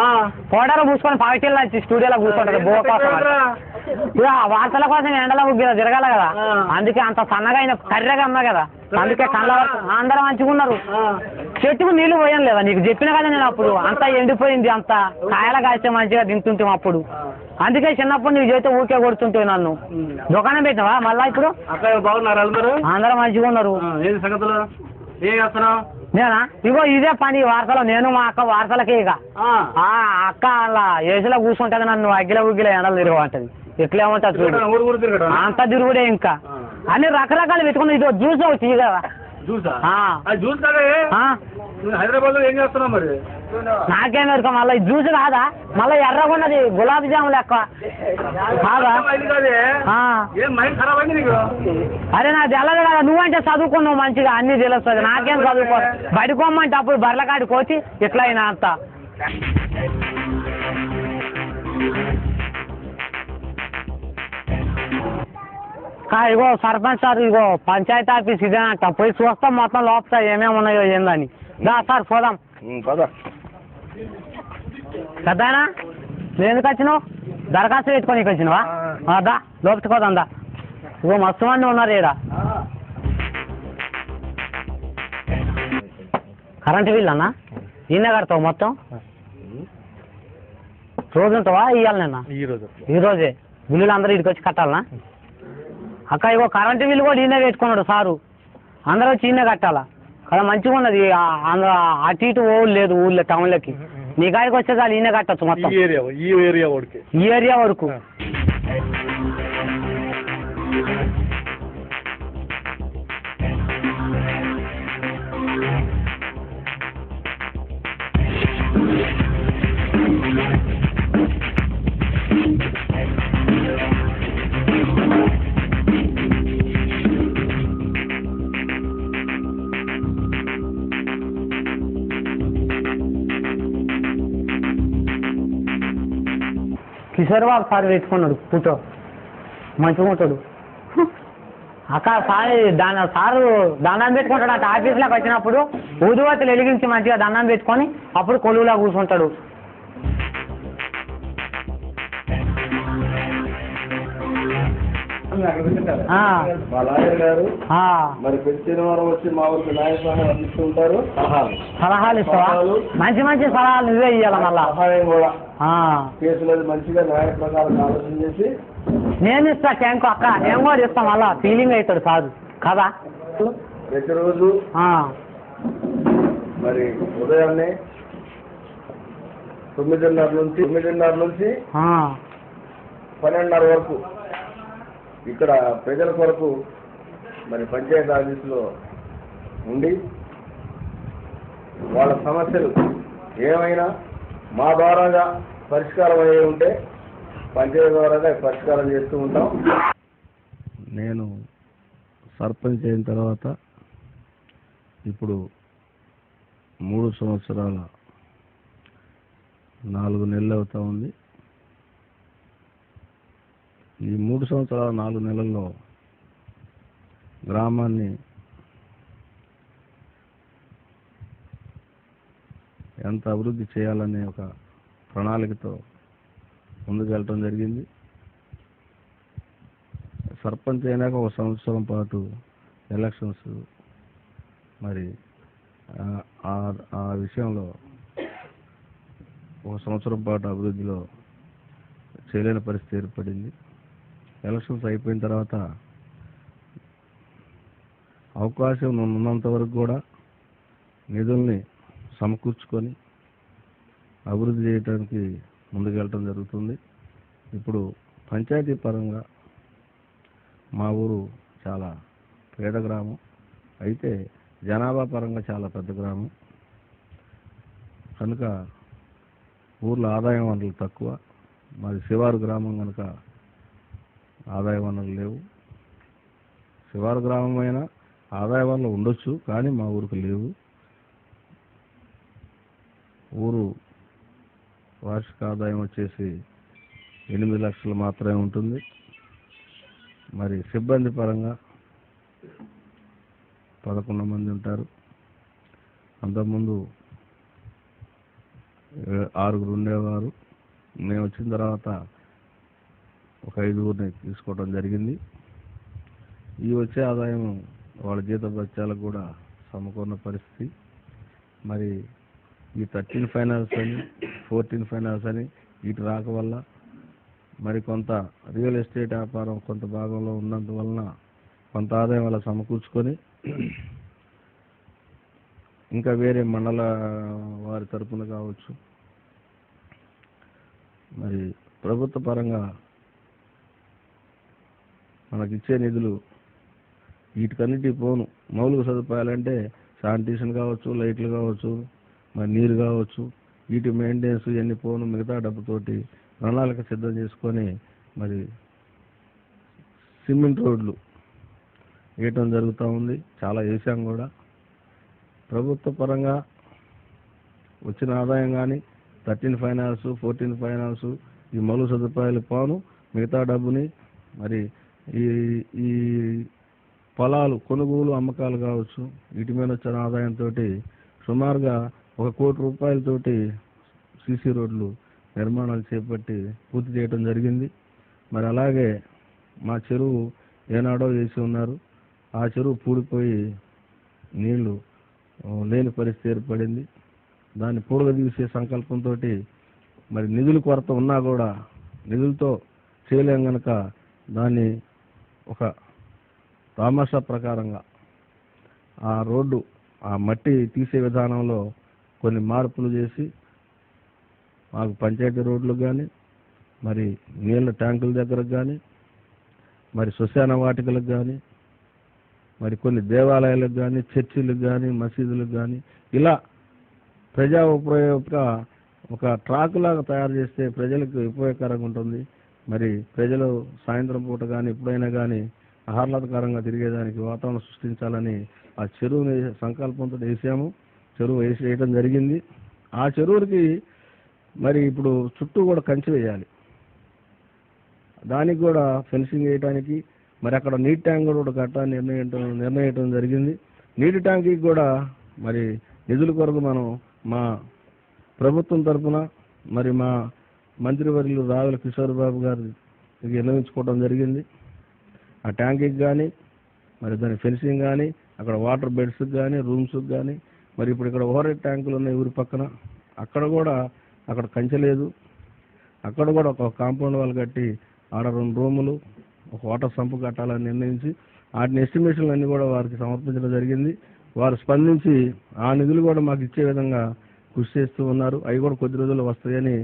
ఫోటోలో పూసుకొని పార్టీలో వచ్చి స్టూడియోలో కూర్చుంటది బో కోసం. వార్తల కోసం ఎండలో తిరగాల కదా, అందుకే అంత సన్నగా అయిన కర్రెగా ఉన్నా కదా, అందుకే కళ్ళ అందరూ మంచిగా ఉన్నారు. చెట్టుకు నీళ్లు పోయాం లేదా నీకు చెప్పిన కదా నేను అప్పుడు. అంతా ఎండిపోయింది, అంత కాయల కాస్తే మంచిగా తింటుంటాం అప్పుడు. అందుకే చిన్నప్పుడు నీకు చేస్తే ఊరికే కొడుతుంటే నన్ను. దుకాణం పెట్టినావా మళ్ళా ఇప్పుడు? బాగున్నారు అందరూ? అందరూ మంచిగా ఉన్నారు. ఏం చేస్తున్నావు? నేనా ఇగో ఇదే పని వార్తలో నేను మా అక్క వార్తలకే ఇక అక్క అలా ఏసులో కూర్చుంటది నన్ను అగ్గిల ఉగ్గిల ఎండలు తిరగమంటది ఇట్లే ఉంటుంది చూడు ఊరు తిరగడం అంత తిరుగుడే ఇంకా అన్ని రకరకాలు పెట్టుకుని ఇది జ్యూస్ అవుతుంది ఇక జ్యూస్ హైదరాబాద్ లో ఏం చేస్తున్నావు మరి? నాకేం ఎరుక మళ్ళీ జ్యూస్ కాదా మళ్ళీ ఎర్రగున్నది గులాబీ జాము లెక్క కాదా అరే నాకు తెల్లదు కదా నువ్వంటే చదువుకున్నావు మంచిగా అన్ని తెలుస్తుంది నాకేం చదువుకో బడికోమంటే అప్పుడు బర్లకాడికి వచ్చి ఇట్లా అయినా అంత ఇగో సర్పంచ్ సార్ ఇగో పంచాయతీ ఆఫీస్ ఇదేనంట పోయి చూస్తాం మొత్తం లోపల ఏమేమి ఉన్నాయో ఏందని దా సార్ పోదాం పెద్దనా నువ్వు ఎందుకు వచ్చినావు దరఖాస్తు పెట్టుకోనికి వచ్చినావా దా లోపలికి పోదాం దా ఇగో మస్తు మంది ఉన్నారు ఈడ కరెంటు బిల్ అన్నా ఈయన కడతావు మొత్తం రోజు ఉంటావా ఇవ్వాలి నిన్న ఈరోజే బిల్లులు అందరూ ఇక్కడికి వచ్చి కట్టాలనా అక్క ఇగో కరెంటు బిల్లు కూడా ఈయన పెట్టుకున్నాడు సారు అందరూ వచ్చి ఈయన కట్టాలా కదా మంచిగా ఉన్నది అటు ఇటు ఓళ్ళు లేదు ఊళ్ళో టౌన్లకి నీ కాడికి వచ్చే చాలు ఈయన కట్టచ్చు మొత్తం ఈ ఏరియా వరకు కిషోర్ బాబు సార్ పెట్టుకున్నాడు ఫోటో మంచిగా ఉంటాడు అక్క సార్ సారు దండం పెట్టుకుంటాడు అటు ఆఫీస్లోకి వచ్చినప్పుడు ఊదువత్తులు వెలిగించి మంచిగా దండం పెట్టుకొని అప్పుడు కొలువులో కూర్చుంటాడు మా లాయర్ గారు మరి ప్రతి శనివారం వచ్చి మా ఊరికి న్యాయ సహాయం అందిస్తుంటారు సలహాలు ఇస్తావా మంచి మంచి సలహాలు నువ్వే ఇవ్వాలి మళ్ళా సహాయం కూడా కేసులు మంచిగా న్యాయ ప్రకారం ఆలోచన చేసి నేను ఇస్తా ట్యాంకు అక్క నేను కూడా ఇస్తాం మళ్ళా ఫీలింగ్ అవుతాడు కాదు కదా ప్రతిరోజు మరి ఉదయాన్నే 9:30 నుంచి 12:30 వరకు ఇక్కడ ప్రజల కొరకు మరి పంచాయతీ ఆఫీసులో ఉండి వాళ్ళ సమస్యలు ఏమైనా మా ద్వారాగా పరిష్కారం అయ్యి ఉంటే పంచాయతీ ద్వారాగా పరిష్కారం చేస్తూ ఉంటాం. నేను సర్పంచ్ అయిన తర్వాత ఇప్పుడు 3 సంవత్సరాల 4 నెలలు అవుతా ఉంది. ఈ 3 సంవత్సరాల 4 నెలల్లో గ్రామాన్ని ఎంత అభివృద్ధి చేయాలనే ఒక ప్రణాళికతో ముందుకెళ్ళటం జరిగింది. సర్పంచ్ అయినాక 1 సంవత్సరం పాటు ఎలక్షన్స్ మరి ఆ విషయంలో 1 సంవత్సరం పాటు అభివృద్ధిలో చేయలేని పరిస్థితి ఏర్పడింది. ఎలక్షన్స్ అయిపోయిన తర్వాత అవకాశం ఉన్నంత వరకు కూడా నిధుల్ని సమకూర్చుకొని అభివృద్ధి చేయడానికి ముందుకెళ్ళటం జరుగుతుంది. ఇప్పుడు పంచాయతీ పరంగా మా ఊరు చాలా పేద గ్రామం అయితే జనాభా పరంగా చాలా పెద్ద గ్రామం కనుక ఊర్లో ఆదాయ వనరులు తక్కువ. మాది శివారు గ్రామం కనుక ఆదాయ వనరులు లేవు. శివారు గ్రామం అయినా ఆదాయ వనరులు ఉండొచ్చు కానీ మా ఊరికి లేవు. ఊరు వార్షిక ఆదాయం వచ్చేసి 8 లక్షలు మాత్రమే ఉంటుంది. మరి సిబ్బంది పరంగా 11 మంది ఉంటారు. అంతకుముందు 6 ఉండేవారు. మేము వచ్చిన తర్వాత ఒక 5 తీసుకోవడం జరిగింది. ఈ వచ్చే ఆదాయం వాళ్ళ జీతభత్యాలకు కూడా సమకూర్ణ పరిస్థితి. మరి ఈ 13 ఫైనాన్స్ అని 14 ఫైనాన్స్ అని వీటి రాక వల్ల మరి కొంత రియల్ ఎస్టేట్ వ్యాపారం కొంత భాగంలో ఉన్నందువలన కొంత ఆదాయం అలా సమకూర్చుకొని ఇంకా వేరే మండల వారి తరపున కావచ్చు, మరి ప్రభుత్వ పరంగా మనకిచ్చే నిధులు వీటికన్నిటి పోను. మౌలిక సదుపాయాలంటే శానిటేషన్ కావచ్చు, లైట్లు కావచ్చు, మరి నీరు కావచ్చు, వీటి మెయింటెనెన్స్ ఇవన్నీ పోను. మిగతా డబ్బుతోటి ప్రణాళిక సిద్ధం చేసుకొని మరి సిమెంట్ రోడ్లు వేయటం జరుగుతూ ఉంది. చాలా వేసాం కూడా. ప్రభుత్వ పరంగా వచ్చిన ఆదాయం కానీ 13 ఫైనాన్స్ 14 ఫైనాన్స్ ఈ మౌలిక సదుపాయాలు పోను. మిగతా డబ్బుని మరి ఈ ఈ పొలాలు కొనుగోలు అమ్మకాలు కావచ్చు, వీటి మీద వచ్చిన ఆదాయంతో సుమారుగా 1 కోటి రూపాయలతోటి సీసీ రోడ్లు నిర్మాణాలు చేపట్టి పూర్తి చేయడం జరిగింది. మరి అలాగే మా చెరువు ఏనాడో వేసి ఉన్నారు. ఆ చెరువు పూడిపోయి నీళ్లు లేని పరిస్థితి ఏర్పడింది. దాన్ని పూడగదీసే సంకల్పంతో మరి నిధుల కొరత ఉన్నా కూడా నిధులతో చేయలేం గనక దాన్ని ఒక తామాషా ప్రకారంగా ఆ రోడ్డు ఆ మట్టి తీసే విధానంలో కొన్ని మార్పులు చేసి మాకు పంచాయతీ రోడ్లకు కానీ, మరి నీళ్ళ ట్యాంకుల దగ్గరకు కానీ, మరి శ్మశాన వాటికలకు కానీ, మరి కొన్ని దేవాలయాలకు కానీ, చర్చిలకు కానీ, మసీదులకు కానీ ఇలా ప్రజా ఉపయోగ ఒక ట్రాక్ లాగా తయారు చేస్తే ప్రజలకు ఉపయోగకరంగా ఉంటుంది. మరి ప్రజలు సాయంత్రం పూట కానీ ఎప్పుడైనా కానీ ఆహ్లాదకరంగా తిరిగేదానికి వాతావరణం సృష్టించాలని ఆ చెరువుని సంకల్పంతో వేసాము. చెరువు వేయడం జరిగింది. ఆ చెరువుకి మరి ఇప్పుడు చుట్టూ కూడా కంచె వేయాలి. దానికి కూడా ఫెన్సింగ్ వేయడానికి మరి అక్కడ నీటి ట్యాంక్ కూడా కట్టాలని నిర్ణయించడం జరిగింది. నీటి ట్యాంక్కి కూడా మరి నిధుల కొరకు మనం మా ప్రభుత్వం తరఫున మరి మా మంత్రివర్యులు రావుల కిషోర్ బాబు గారు విన్నవించుకోవడం జరిగింది. ఆ ట్యాంక్కి కానీ మరి దాని ఫెన్సింగ్ కానీ అక్కడ వాటర్ బెడ్స్కి కానీ రూమ్స్కి కానీ మరి ఇప్పుడు ఇక్కడ ఓవర్ హెడ్ ట్యాంకులు ఉన్నాయి ఊరి పక్కన, అక్కడ కూడా అక్కడ కంచె లేదు. అక్కడ కూడా ఒక కాంపౌండ్ వాళ్ళు కట్టి ఆడ 2 రూములు ఒక వాటర్ సంపు కట్టాలని నిర్ణయించి వాటిని ఎస్టిమేషన్లు అన్నీ కూడా వారికి సమర్పించడం జరిగింది. వారు స్పందించి ఆ నిధులు కూడా మాకు ఇచ్చే విధంగా కృషి చేస్తూ ఉన్నారు. అవి కూడా కొద్ది రోజుల్లో వస్తాయని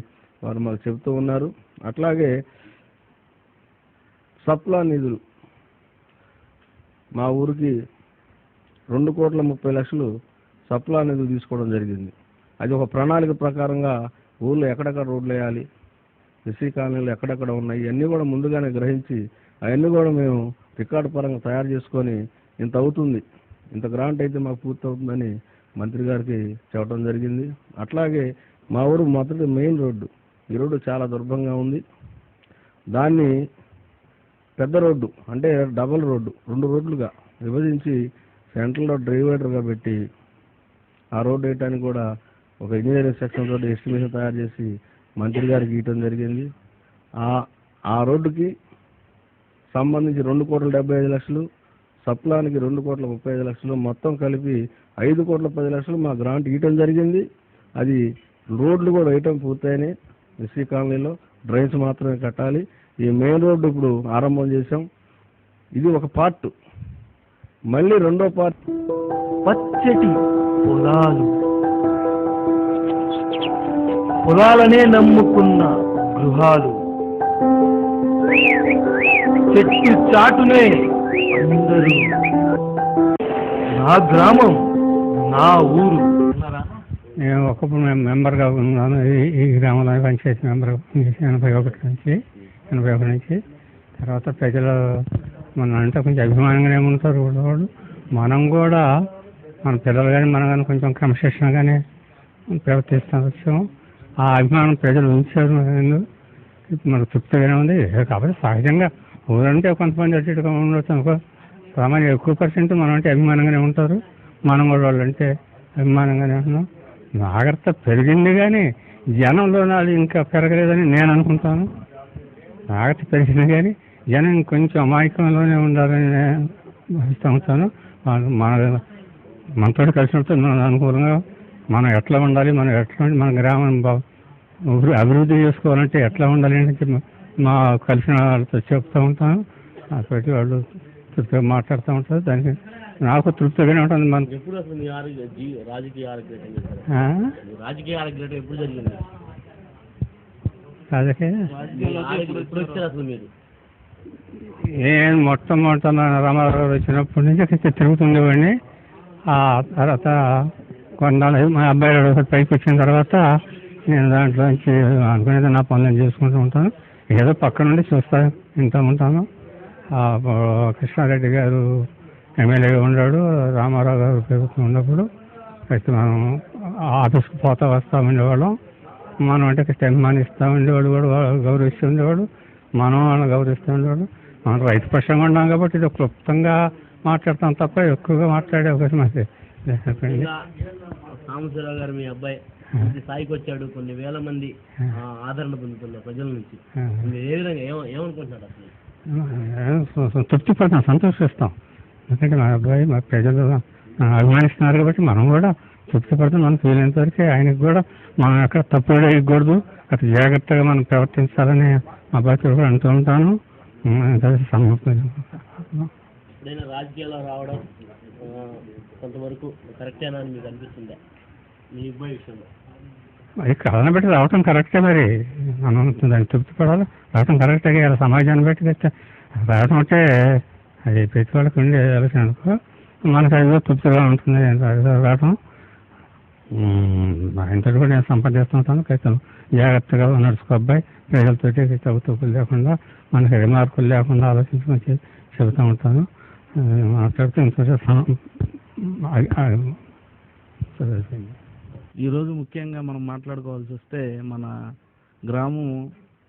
వారు మాకు చెబుతూ ఉన్నారు. అట్లాగే సప్లా నిధులు మా ఊరికి 2,30,00,000 సప్లా నిధులు తీసుకోవడం జరిగింది. అది ఒక ప్రణాళిక ప్రకారంగా ఊళ్ళో ఎక్కడెక్కడ రోడ్లు వేయాలి, ఎస్సీ కాలనీలు ఎక్కడెక్కడ ఉన్నాయి ఇవన్నీ కూడా ముందుగానే గ్రహించి అవన్నీ కూడా మేము రికార్డు పరంగా తయారు చేసుకొని ఇంత అవుతుంది, ఇంత గ్రాంట్ అయితే మాకు పూర్తి అవుతుందని మంత్రి గారికి చెప్పడం జరిగింది. అట్లాగే మా ఊరు మొదటి మెయిన్ రోడ్డు, ఈ రోడ్డు చాలా దుర్భంగా ఉంది. దాన్ని పెద్ద రోడ్డు అంటే డబల్ రోడ్డు 2 రోడ్లుగా విభజించి సెంట్రల్లో డ్రైవేటర్గా పెట్టి ఆ రోడ్డు వేయటానికి కూడా ఒక ఇంజనీరింగ్ సెక్షన్ తోటి ఎస్టిమేషన్ తయారు చేసి మంత్రి గారికి ఇవ్వడం జరిగింది. ఆ రోడ్డుకి సంబంధించి 2,75,00,000, సప్లానికి 2,35,00,000, మొత్తం కలిపి 5,10,00,000 మా గ్రాంట్ ఇవ్వడం జరిగింది. అది రోడ్లు కూడా వేయటం పూర్తయినాయి. ఎస్సీ కాలనీలో డ్రైన్స్ మాత్రమే కట్టాలి. ఈ మెయిన్ రోడ్డు ఇప్పుడు ఆరంభం చేశాం. ఇది ఒక పార్ట్. మళ్ళీ రెండో పార్ట్ పచ్చటి పొలాలు, పొలాలనే నమ్ముకున్న గృహాలు, చెట్టు చాటునే అందరూ నా గ్రామం నా ఊరు. నేను ఒకప్పుడు మెంబర్గా ఉన్నాను. ఈ గ్రామంలో పంచాయతీ మెంబర్గా పనిచేసి 81 నుంచి తర్వాత ప్రజలు మన అంటే కొంచెం అభిమానంగానే ఉంటారు. వాళ్ళు మనం కూడా మన పిల్లలు కానీ మనం కానీ కొంచెం క్రమశిక్షణగానే ప్రవర్తిస్తాం వచ్చాము. ఆ అభిమానం ప్రజలు ఉంచారు. మనకు తృప్తిగానే ఉంది. కాబట్టి సహజంగా ఊరంటే కొంతమంది అటుగా ఉండొచ్చు అనుకో, సామాన్య ఎక్కువ % మనం అంటే అభిమానంగానే ఉంటారు. మనం కూడా వాళ్ళు అంటే అభిమానంగానే ఉంటున్నాం. నాగరికత పెరిగింది కానీ జనంలో నాది ఇంకా పెరగలేదని నేను అనుకుంటాను. నాగరికత పెరిగింది కానీ జనం కొంచెం అమాయకంలోనే ఉండాలని నేను భావిస్తూ ఉంటాను. మనతో కలిసినప్పుడు అనుకూలంగా మనం ఎట్లా ఉండాలి, మనం ఎట్లా మన గ్రామం అభివృద్ధి చేసుకోవాలంటే ఎట్లా ఉండాలి అని మా కలిసిన వాళ్ళతో చెప్తూ ఉంటాను. అటువంటి వాళ్ళు మాట్లాడుతూ ఉంటారు. దానికి నాకు తృప్తిగానే ఉంటుంది మన ఎప్పుడు అసలు మీ రాజకీయ ఆరోగ్యం రాజకీయ ఆరోగ్యం ఎప్పుడు జరిగింది? రాజకీయ ఎప్పుడు వచ్చారు అసలు మీరు? నేను మొట్టమొదట రామారావు వచ్చినప్పటి నుంచి తిరుగుతుండేవాడిని. ఆ తర్వాత కొన్నాళ్ళు మా అబ్బాయి పైకి వచ్చిన తర్వాత నేను దాంట్లో నుంచి అనుకునేది నా పనులు చేసుకుంటూ ఉంటాను. ఏదో పక్క నుండి వింటూ ఉంటాను. కృష్ణారెడ్డి గారు ఎమ్మెల్యేగా ఉన్నాడు, రామారావు గారు ప్రభుత్వం ఉన్నప్పుడు ప్రతి మనం ఆఫీస్కి పోతా వస్తూ ఉండేవాళ్ళం. మనం అంటే అభిమానిస్తూ ఉండేవాడు, కూడా గౌరవిస్తూ ఉండేవాడు, మనం వాళ్ళని గౌరవిస్తూ ఉండేవాడు. మనం రైతు పక్షంగా ఉన్నాం కాబట్టి ఇది క్లుప్తంగా మాట్లాడతాం తప్ప ఎక్కువగా మాట్లాడే అవకాశం అయితే సాంబశివరావు గారు మీ అబ్బాయి స్థాయికి వచ్చాడు, కొన్ని వేల మంది ఆదరణ పొందుతున్నారు ప్రజల నుంచి. మీరు ఏ విధంగా ఏమనుకుంటున్నారు అసలు? తృప్తి పడతాం, సంతోషిస్తాం. ఎందుకంటే మా అబ్బాయి మా ప్రజలు అభిమానిస్తున్నారు కాబట్టి మనం కూడా తృప్తి పడతాం. మనం వీలైనంత వరకు ఆయనకు కూడా మనం ఎక్కడ తప్పు వేయకూడదు, అక్కడ జాగ్రత్తగా మనం ప్రవర్తించాలని మా అబ్బాయితో కూడా అంటూ ఉంటాను. ఎప్పుడైనా రాజకీయాల్లో రావడం కొంతవరకు కరెక్టేనా అని మీకు అనిపిస్తుందా మీ అబ్బాయి విషయంలో? అది కాదని బట్టి రావటం కరెక్టే. మరి మనం దాన్ని తృప్తి పడాలి, రావటం కరెక్టే. ఇలా సమాజాన్ని బట్టి రావడం అంటే అది ప్రతి వాళ్ళకి ఉండే ఆలోచన అనుకో. మనకు అది తృప్తిగా ఉంటుంది రావడం. ఆయనతో కూడా నేను సంపాదిస్తుంటాను. ఖచ్చితంగా జాగ్రత్తగా నడుచుకో అబ్బాయి, ప్రజలతోటి తగ్గుతూపులు లేకుండా, మనకి రిమార్కులు లేకుండా ఆలోచించుకొని చెబుతూ ఉంటాను. మాట్లాడుతూ ఈరోజు ముఖ్యంగా మనం మాట్లాడుకోవాల్సి వస్తే మన గ్రామం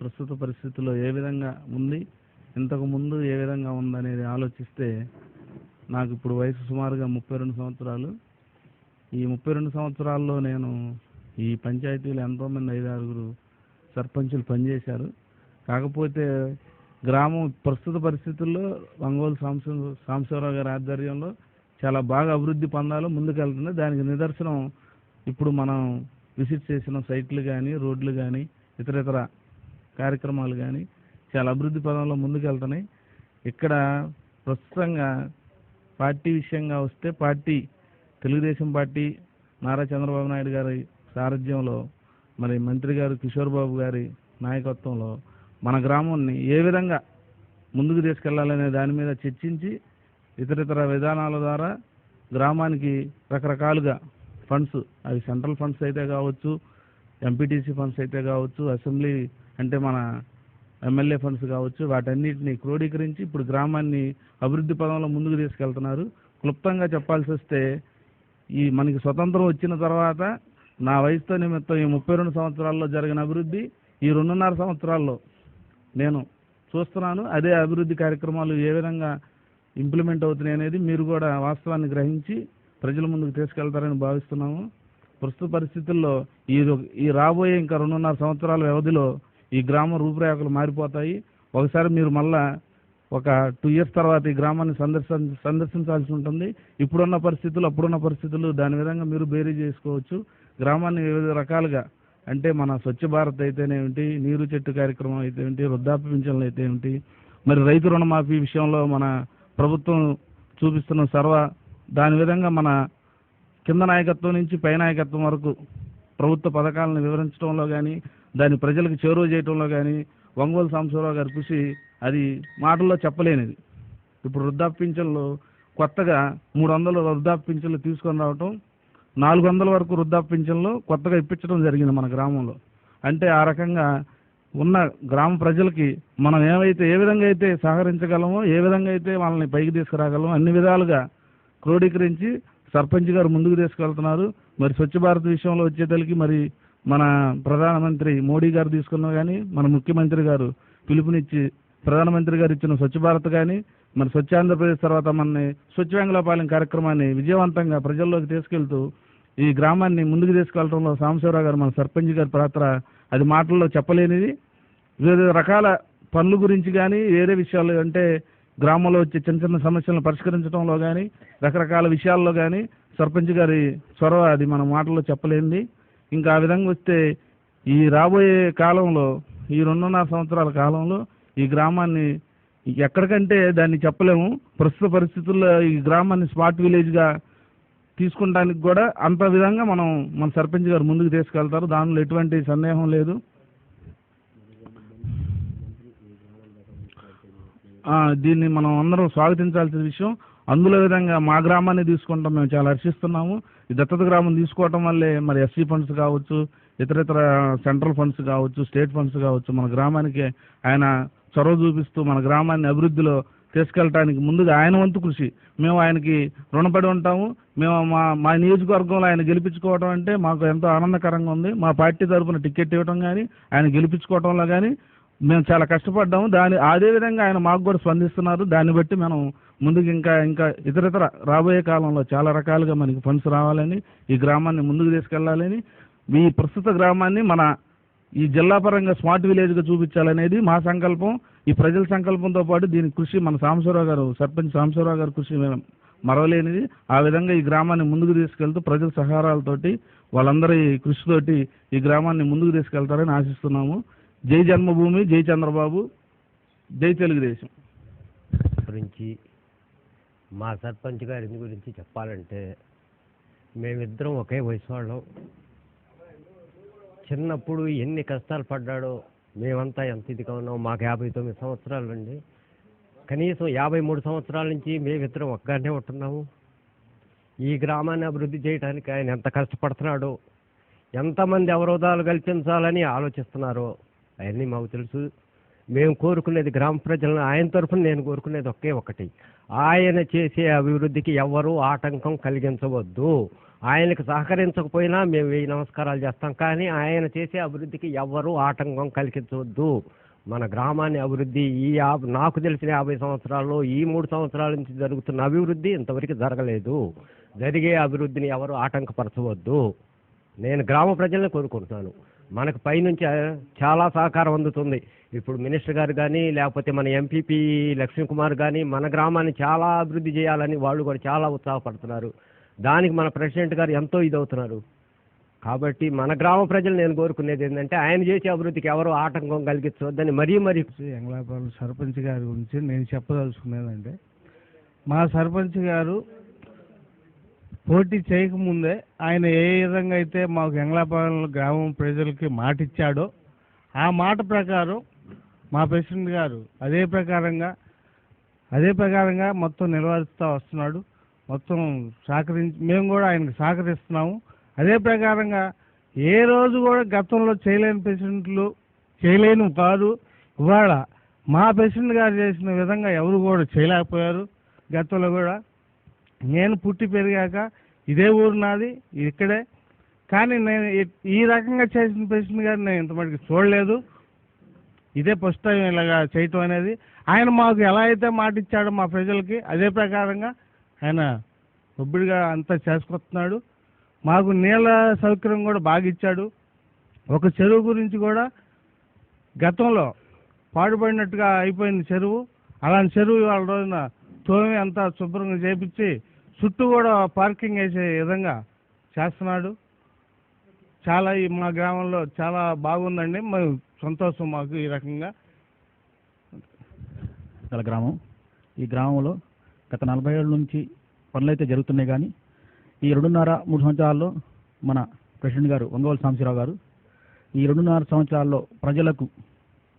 ప్రస్తుత పరిస్థితుల్లో ఏ విధంగా ఉంది, ఇంతకు ముందు ఏ విధంగా ఉందనేది ఆలోచిస్తే నాకు ఇప్పుడు వయసు సుమారుగా 32 సంవత్సరాలు. ఈ 32 సంవత్సరాల్లో నేను ఈ పంచాయతీలో ఎంతోమంది 5-6 సర్పంచులు పనిచేశారు. కాకపోతే గ్రామం ప్రస్తుత పరిస్థితుల్లో ఒంగోలు సాంబశివరావు గారి ఆధ్వర్యంలో చాలా బాగా అభివృద్ధి పొందాలో ముందుకెళ్తుంది. దానికి నిదర్శనం ఇప్పుడు మనం విజిట్ చేసిన సైట్లు కానీ, రోడ్లు కానీ, ఇతర కార్యక్రమాలు కానీ చాలా అభివృద్ధి పదంలో ముందుకెళ్తున్నాయి. ఇక్కడ ప్రస్తుతంగా పార్టీ విషయంగా వస్తే తెలుగుదేశం పార్టీ నారా చంద్రబాబు నాయుడు గారి సారథ్యంలో, మరి మంత్రి గారు కిషోర్ బాబు గారి నాయకత్వంలో మన గ్రామాన్ని ఏ విధంగా ముందుకు తీసుకెళ్లాలనే దాని మీద చర్చించి ఇతర విధానాల ద్వారా గ్రామానికి రకరకాలుగా ఫండ్స్, అవి సెంట్రల్ ఫండ్స్ అయితే కావచ్చు, ఎంపీటీసీ ఫండ్స్ అయితే కావచ్చు, అసెంబ్లీ అంటే మన ఎమ్మెల్యే ఫండ్స్ కావచ్చు, వాటన్నిటిని క్రోడీకరించి ఇప్పుడు గ్రామాన్ని అభివృద్ధి పదంలో ముందుకు తీసుకెళ్తున్నారు. క్లుప్తంగా చెప్పాల్సి వస్తే ఈ మనకి స్వతంత్రం వచ్చిన తర్వాత నా వయసుతో నిమిత్తం ఈ 32 సంవత్సరాల్లో జరిగిన అభివృద్ధి ఈ 2.5 సంవత్సరాల్లో నేను చూస్తున్నాను. అదే అభివృద్ధి కార్యక్రమాలు ఏ విధంగా ఇంప్లిమెంట్ అవుతున్నాయి అనేది మీరు కూడా వాస్తవాన్ని గ్రహించి ప్రజల ముందుకు తీసుకెళ్తారని భావిస్తున్నాము. ప్రస్తుత పరిస్థితుల్లో ఈ రాబోయే ఇంకా 2.5 సంవత్సరాల వ్యవధిలో ఈ గ్రామం రూపురేఖలు మారిపోతాయి. ఒకసారి మీరు మళ్ళా ఒక 2 years తర్వాత ఈ గ్రామాన్ని సందర్శించాల్సి ఉంటుంది. ఇప్పుడున్న పరిస్థితులు, అప్పుడున్న పరిస్థితులు దాని విధంగా మీరు బేరీ చేసుకోవచ్చు. గ్రామాన్ని వివిధ రకాలుగా అంటే మన స్వచ్ఛ భారత్ అయితేనేమిటి, నీరు చెట్టు కార్యక్రమం అయితేమిటి, వృద్ధాప్య పింఛన్లు అయితేమిటి, మరి రైతు రుణమాఫీ విషయంలో మన ప్రభుత్వం చూపిస్తున్న దాని విధంగా మన కింద నాయకత్వం నుంచి పై నాయకత్వం వరకు ప్రభుత్వ పథకాలను వివరించడంలో కానీ, దాన్ని ప్రజలకు చేరువ చేయడంలో కానీ ఒంగోలు సాంబశివరావు గారి కృషి అది మాటల్లో చెప్పలేనిది. ఇప్పుడు వృద్ధాప్య పింఛన్లు కొత్తగా 300 వృద్ధాప్య పింఛన్లు తీసుకొని రావటం, 400 వరకు వృద్ధాప్య పింఛన్లు కొత్తగా ఇప్పించడం జరిగింది మన గ్రామంలో. అంటే ఆ రకంగా ఉన్న గ్రామ ప్రజలకి మనం ఏ విధంగా అయితే సహకరించగలమో, ఏ విధంగా అయితే వాళ్ళని పైకి తీసుకురాగలమో అన్ని విధాలుగా క్రోడీకరించి సర్పంచ్ గారు ముందుకు తీసుకెళ్తున్నారు. మరి స్వచ్ఛ భారత్ విషయంలో వచ్చేతలకి మరి మన ప్రధానమంత్రి మోడీ గారు తీసుకున్నా కానీ, మన ముఖ్యమంత్రి గారు పిలుపునిచ్చి ప్రధానమంత్రి గారు ఇచ్చిన స్వచ్ఛ భారత్ కానీ, మరి స్వచ్ఛ ఆంధ్రప్రదేశ్ తర్వాత మన స్వచ్ఛ వెంగళపాలెం కార్యక్రమాన్ని విజయవంతంగా ప్రజల్లోకి తీసుకెళ్తూ ఈ గ్రామాన్ని ముందుకు తీసుకెళ్లడంలో సాంబశివరావు గారు మన సర్పంచ్ గారి పాత్ర అది మాటల్లో చెప్పలేనిది. వివిధ రకాల పనుల గురించి కానీ, వేరే విషయాలు అంటే గ్రామంలో వచ్చే చిన్న సమస్యలను పరిష్కరించడంలో కానీ, రకరకాల విషయాల్లో కానీ సర్పంచ్ గారి చొరవ అది మన మాటల్లో చెప్పలేనిది. ఇంకా ఆ విధంగా వస్తే ఈ రాబోయే కాలంలో ఈ 2.5 సంవత్సరాల కాలంలో ఈ గ్రామాన్ని ఎక్కడికంటే దాన్ని చెప్పలేము. ప్రస్తుత పరిస్థితుల్లో ఈ గ్రామాన్ని స్మార్ట్ విలేజ్గా తీసుకుంటానికి కూడా అంత విధంగా మన సర్పంచ్ గారు ముందుకు తీసుకెళ్తారు. దానిలో ఎటువంటి సందేహం లేదు. దీన్ని మనం అందరం స్వాగతించాల్సిన విషయం. అందులో విధంగా మా గ్రామాన్ని తీసుకుంటాం, మేము చాలా హర్షిస్తున్నాము. ఈ దత్తత గ్రామం తీసుకోవటం వల్లే మరి ఎస్సీ ఫండ్స్ కావచ్చు, ఇతర సెంట్రల్ ఫండ్స్ కావచ్చు, స్టేట్ ఫండ్స్ కావచ్చు, మన గ్రామానికి ఆయన చొరవ చూపిస్తూ మన గ్రామాన్ని అభివృద్ధిలో తీసుకెళ్ళటానికి ముందుగా ఆయన వంతు కృషి మేము ఆయనకి రుణపడి ఉంటాము. మేము మా నియోజకవర్గంలో ఆయన గెలిపించుకోవడం అంటే మాకు ఎంతో ఆనందకరంగా ఉంది. మా పార్టీ తరఫున టికెట్ ఇవ్వడం కానీ ఆయన గెలిపించుకోవడంలో కానీ మేము చాలా కష్టపడ్డాము. అదేవిధంగా ఆయన మాకు కూడా స్పందిస్తున్నారు. దాన్ని బట్టి మనం ముందుకు ఇంకా ఇతర రాబోయే కాలంలో చాలా రకాలుగా మనకి ఫండ్స్ రావాలని, ఈ గ్రామాన్ని ముందుకు తీసుకెళ్లాలని, ఈ ప్రస్తుత గ్రామాన్ని మన ఈ జిల్లా పరంగా స్మార్ట్ విలేజ్గా చూపించాలనేది మా సంకల్పం. ఈ ప్రజల సంకల్పంతో పాటు దీని కృషి మన సాంబశివరావు గారు, సర్పంచ్ సాంబశివరావు గారి కృషి మరవలేనిది. ఆ విధంగా ఈ గ్రామాన్ని ముందుకు తీసుకెళ్తూ ప్రజల సహారాలతోటి వాళ్ళందరి కృషితోటి ఈ గ్రామాన్ని ముందుకు తీసుకెళ్తారని ఆశిస్తున్నాము. జై జన్మభూమి, జై చంద్రబాబు, జై తెలుగుదేశం. గురించి మా సర్పంచ్ గారి గురించి చెప్పాలంటే మేమిద్దరం ఒకే వయసు వాళ్ళం. చిన్నప్పుడు ఎన్ని కష్టాలు పడ్డాడో మేమంతా ఎంత ఇదిగా ఉన్నాం. మాకు 59 సంవత్సరాలు అండి. కనీసం 53 సంవత్సరాల నుంచి మేమిద్దరం ఒక్కగానే ఉంటున్నాము. ఈ గ్రామాన్ని అభివృద్ధి చేయడానికి ఆయన ఎంత కష్టపడుతున్నాడో, ఎంతమంది అవరోధాలు కల్పించాలని ఆలోచిస్తున్నారో అవన్నీ మాకు తెలుసు. మేము కోరుకునేది గ్రామ ప్రజలను, ఆయన తరఫున నేను కోరుకునేది ఒకటి, ఆయన చేసే అభివృద్ధికి ఎవ్వరూ ఆటంకం కలిగించవద్దు. ఆయనకు సహకరించకపోయినా మేము 1000 నమస్కారాలు చేస్తాం, కానీ ఆయన చేసే అభివృద్ధికి ఎవ్వరూ ఆటంకం కలిగించవద్దు. మన గ్రామాన్ని అభివృద్ధి నాకు తెలిసిన 50 సంవత్సరాల్లో ఈ 3 సంవత్సరాల నుంచి జరుగుతున్న అభివృద్ధి ఇంతవరకు జరగలేదు. జరిగే అభివృద్ధిని ఎవరు ఆటంకపరచవద్దు. నేను గ్రామ ప్రజల్ని కోరుకుంటున్నాను. మనకు పైనుంచి చాలా సహకారం అందుతుంది. ఇప్పుడు మినిస్టర్ గారు కానీ, లేకపోతే మన ఎంపీపీ లక్ష్మీకుమార్ కానీ మన గ్రామాన్ని చాలా అభివృద్ధి చేయాలని వాళ్ళు కూడా చాలా ఉత్సాహపడుతున్నారు. దానికి మన ప్రెసిడెంట్ గారు ఎంతో ఇదవుతున్నారు. కాబట్టి మన గ్రామ ప్రజలు నేను కోరుకునేది ఏంటంటే ఆయన చేసే అభివృద్ధికి ఎవరు ఆటంకం కలిగించవద్దని మరీ ఎంగ్లాపల్లి సర్పంచ్ గారి గురించి నేను చెప్పదలుచుకునేదంటే, మా సర్పంచ్ గారు పోటీ చేయకముందే ఆయన ఏ విధంగా అయితే మాకు ఎంగ్లాపల్లి గ్రామం ప్రజలకి మాట ఇచ్చాడో ఆ మాట ప్రకారం మా ప్రెసిడెంట్ గారు అదే ప్రకారంగా మొత్తం నిర్వహిస్తూ వస్తున్నాడు. మొత్తం మేము కూడా ఆయనకు సహకరిస్తున్నాము. అదే ప్రకారంగా ఏ రోజు కూడా గతంలో చేయలేని ప్రెసిడెంట్లు చేయలేని కాదు. ఇవాళ మా ప్రెసిడెంట్ గారు చేసిన విధంగా ఎవరు కూడా చేయలేకపోయారు. గతంలో కూడా నేను పుట్టి పెరిగాక ఇదే ఊరు నాది, ఇక్కడే. కానీ నేను ఈ రకంగా చేసిన ప్రెసిడెంట్ గారు నేను ఇంతమటికి చూడలేదు. ఇదే ఫస్ట్ టైం ఇలాగా చేయటం అనేది. ఆయన మాకు ఎలా అయితే మాట ఇచ్చాడో మా ప్రజలకి అదే ప్రకారంగా ఆయన ఒబ్బిడిగా అంతా చేసుకొస్తున్నాడు. మాకు నీళ్ళ సౌకర్యం కూడా బాగా ఇచ్చాడు. ఒక చెరువు గురించి కూడా గతంలో పాడుపడినట్టుగా అయిపోయింది చెరువు. అలాంటి చెరువు వాళ్ళ రోజున తోమి అంతా శుభ్రంగా చేపించి చుట్టూ కూడా పార్కింగ్ వేసే విధంగా చేస్తున్నాడు. చాలా మా గ్రామంలో చాలా బాగుందండి. మేము సంతోషం మాకు ఈ రకంగా. గ్రామం, ఈ గ్రామంలో గత 40 ఏళ్ళ నుంచి పనులు అయితే జరుగుతున్నాయి. కానీ ఈ 2.5-3 సంవత్సరాల్లో మన ప్రెసిడెంట్ గారు ఒంగోలు సాంబశివరావు గారు ఈ 2.5 సంవత్సరాల్లో ప్రజలకు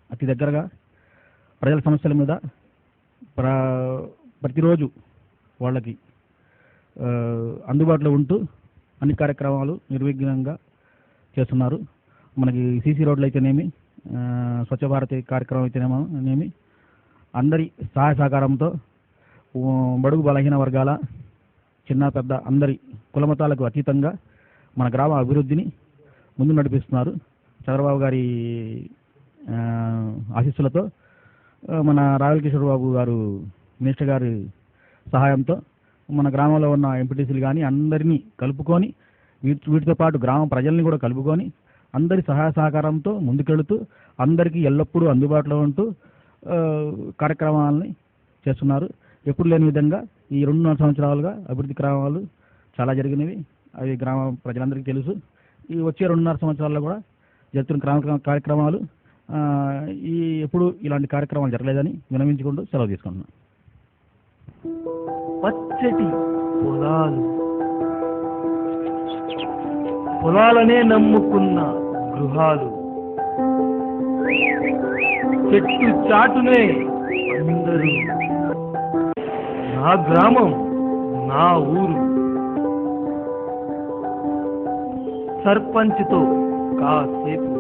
అతి దగ్గరగా ప్రజల సమస్యల మీద ప్రతిరోజు వాళ్ళకి అందుబాటులో ఉంటూ అన్ని కార్యక్రమాలు నిర్విఘ్నంగా చేస్తున్నారు. మనకి సీసీ రోడ్లు అయితేనేమి, స్వచ్ఛ భారత్ కార్యక్రమం అయితేనేమి అందరి సహాయ సహకారంతో బడుగు బలహీన వర్గాల చిన్న పెద్ద అందరి కులమతాలకు అతీతంగా మన గ్రామ అభివృద్ధిని ముందు నడిపిస్తున్నారు. చంద్రబాబు గారి ఆశీస్సులతో మన రాయల్ కిషోర్ బాబు గారు మినిస్టర్ గారి సహాయంతో మన గ్రామంలో ఉన్న ఎంపీటీసీలు కానీ అందరినీ కలుపుకొని వీటితో పాటు గ్రామ ప్రజల్ని కూడా కలుపుకొని అందరి సహాయ సహకారంతో ముందుకెళుతూ అందరికీ ఎల్లప్పుడూ అందుబాటులో ఉంటూ కార్యక్రమాలని చేస్తున్నారు. ఎప్పుడు లేని విధంగా ఈ 2.5 సంవత్సరాలుగా అభివృద్ధి క్రమాలు చాలా జరిగినవి. అవి గ్రామ ప్రజలందరికీ తెలుసు. ఈ వచ్చే 2.5 సంవత్సరాల్లో కూడా జరుగుతున్న కార్యక్రమాలు ఈ ఎప్పుడు ఇలాంటి కార్యక్రమాలు జరగలేదని వినవించుకుంటూ సెలవు తీసుకుంటున్నాను. పచ్చటి పొలాలనే నమ్ముకున్న గృహాలు, చెట్టు చాటునే అందరూ. నా గ్రామం, నా ఊరు. సర్పంచ్తో కాసేపు